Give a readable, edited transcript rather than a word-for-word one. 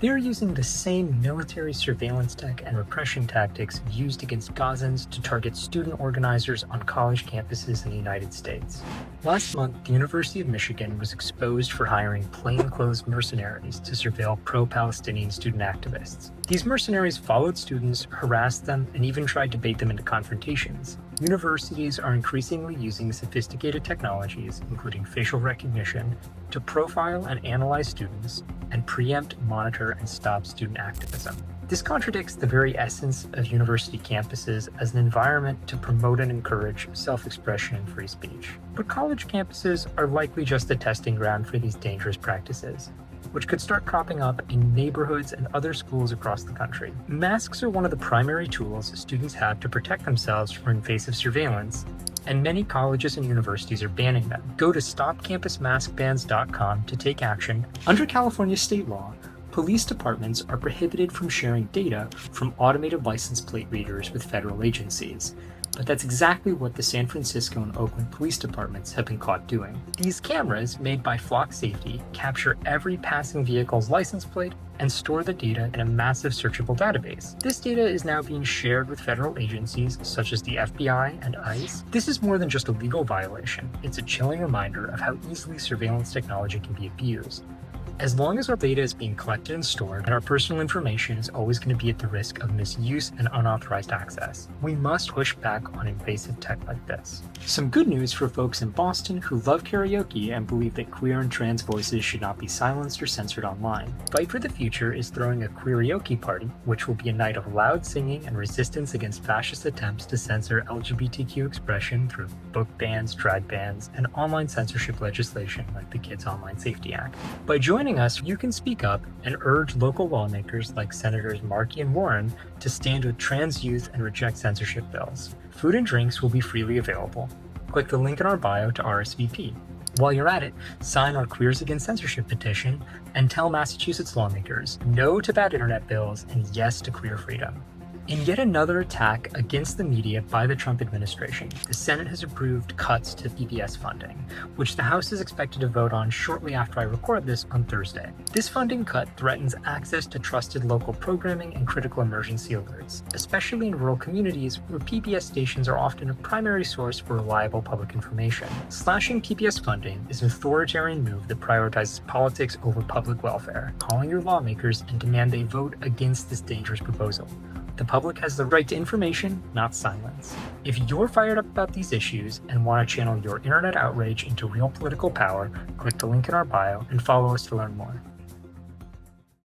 They're using the same military surveillance tech and repression tactics used against Gazans to target student organizers on college campuses in the United States. Last month, the University of Michigan was exposed for hiring plainclothes mercenaries to surveil pro-Palestinian student activists. These mercenaries followed students, harassed them, and even tried to bait them into confrontations. Universities are increasingly using sophisticated technologies, including facial recognition, to profile and analyze students, and preempt, monitor, and stop student activism. This contradicts the very essence of university campuses as an environment to promote and encourage self-expression and free speech. But college campuses are likely just a testing ground for these dangerous practices, which could start cropping up in neighborhoods and other schools across the country. Masks are one of the primary tools students have to protect themselves from invasive surveillance, and many colleges and universities are banning them. Go to stopcampusmaskbans.com to take action. Under California state law, police departments are prohibited from sharing data from automated license plate readers with federal agencies. But that's exactly what the San Francisco and Oakland police departments have been caught doing. These cameras, made by Flock Safety, capture every passing vehicle's license plate and store the data in a massive searchable database. This data is now being shared with federal agencies such as the FBI and ICE. This is more than just a legal violation. It's a chilling reminder of how easily surveillance technology can be abused. As long as our data is being collected and stored, and our personal information is always going to be at the risk of misuse and unauthorized access, we must push back on invasive tech like this. Some good news for folks in Boston who love karaoke and believe that queer and trans voices should not be silenced or censored online. Fight for the Future is throwing a Queeraoke party, which will be a night of loud singing and resistance against fascist attempts to censor LGBTQ expression through book bans, drag bans, and online censorship legislation like the Kids Online Safety Act. By joining us, you can speak up and urge local lawmakers like Senators Markey and Warren to stand with trans youth and reject censorship bills. Food and drinks will be freely available. Click the link in our bio to RSVP. While you're at it, sign our Queers Against Censorship petition and tell Massachusetts lawmakers no to bad internet bills and yes to queer freedom. In yet another attack against the media by the Trump administration, the Senate has approved cuts to PBS funding, which the House is expected to vote on shortly after I record this on Thursday. This funding cut threatens access to trusted local programming and critical emergency alerts, especially in rural communities where PBS stations are often a primary source for reliable public information. Slashing PBS funding is an authoritarian move that prioritizes politics over public welfare. Calling your lawmakers and demand they vote against this dangerous proposal. The public has the right to information, not silence. If you're fired up about these issues and want to channel your internet outrage into real political power, click the link in our bio and follow us to learn more.